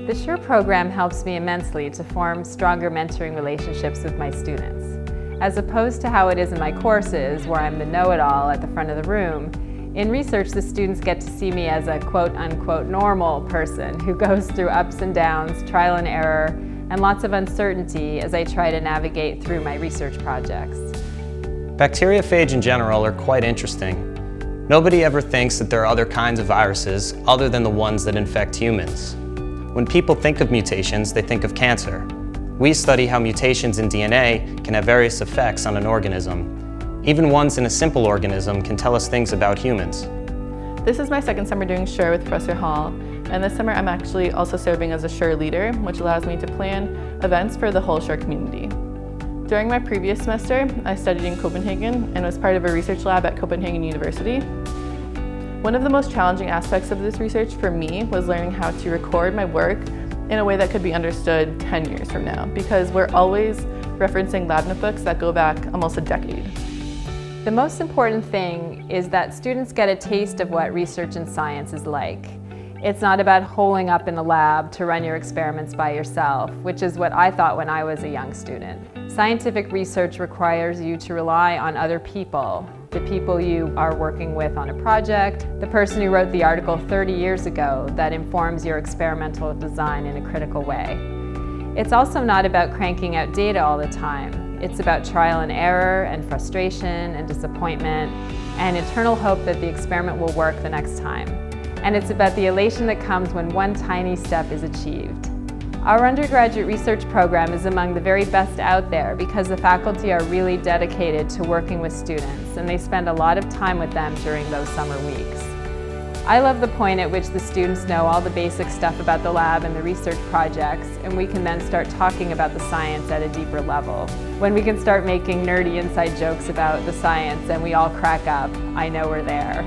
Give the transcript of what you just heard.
The SURE program helps me immensely to form stronger mentoring relationships with my students. As opposed to how it is in my courses, where I'm the know-it-all at the front of the room, in research the students get to see me as a quote-unquote normal person who goes through ups and downs, trial and error, and lots of uncertainty as I try to navigate through my research projects. Bacteriophage in general are quite interesting. Nobody ever thinks that there are other kinds of viruses other than the ones that infect humans. When people think of mutations, they think of cancer. We study how mutations in DNA can have various effects on an organism. Even ones in a simple organism can tell us things about humans. This is my second summer doing SURE with Professor Hall, and this summer I'm actually also serving as a SURE leader, which allows me to plan events for the whole SURE community. During my previous semester, I studied in Copenhagen and was part of a research lab at Copenhagen University. One of the most challenging aspects of this research for me was learning how to record my work in a way that could be understood 10 years from now, because we're always referencing lab notebooks that go back almost a decade. The most important thing is that students get a taste of what research in science is like. It's not about holing up in the lab to run your experiments by yourself, which is what I thought when I was a young student. Scientific research requires you to rely on other people, the people you are working with on a project, the person who wrote the article 30 years ago that informs your experimental design in a critical way. It's also not about cranking out data all the time. It's about trial and error and frustration and disappointment and eternal hope that the experiment will work the next time. And it's about the elation that comes when one tiny step is achieved. Our undergraduate research program is among the very best out there because the faculty are really dedicated to working with students, and they spend a lot of time with them during those summer weeks. I love the point at which the students know all the basic stuff about the lab and the research projects, and we can then start talking about the science at a deeper level. When we can start making nerdy inside jokes about the science and we all crack up, I know we're there.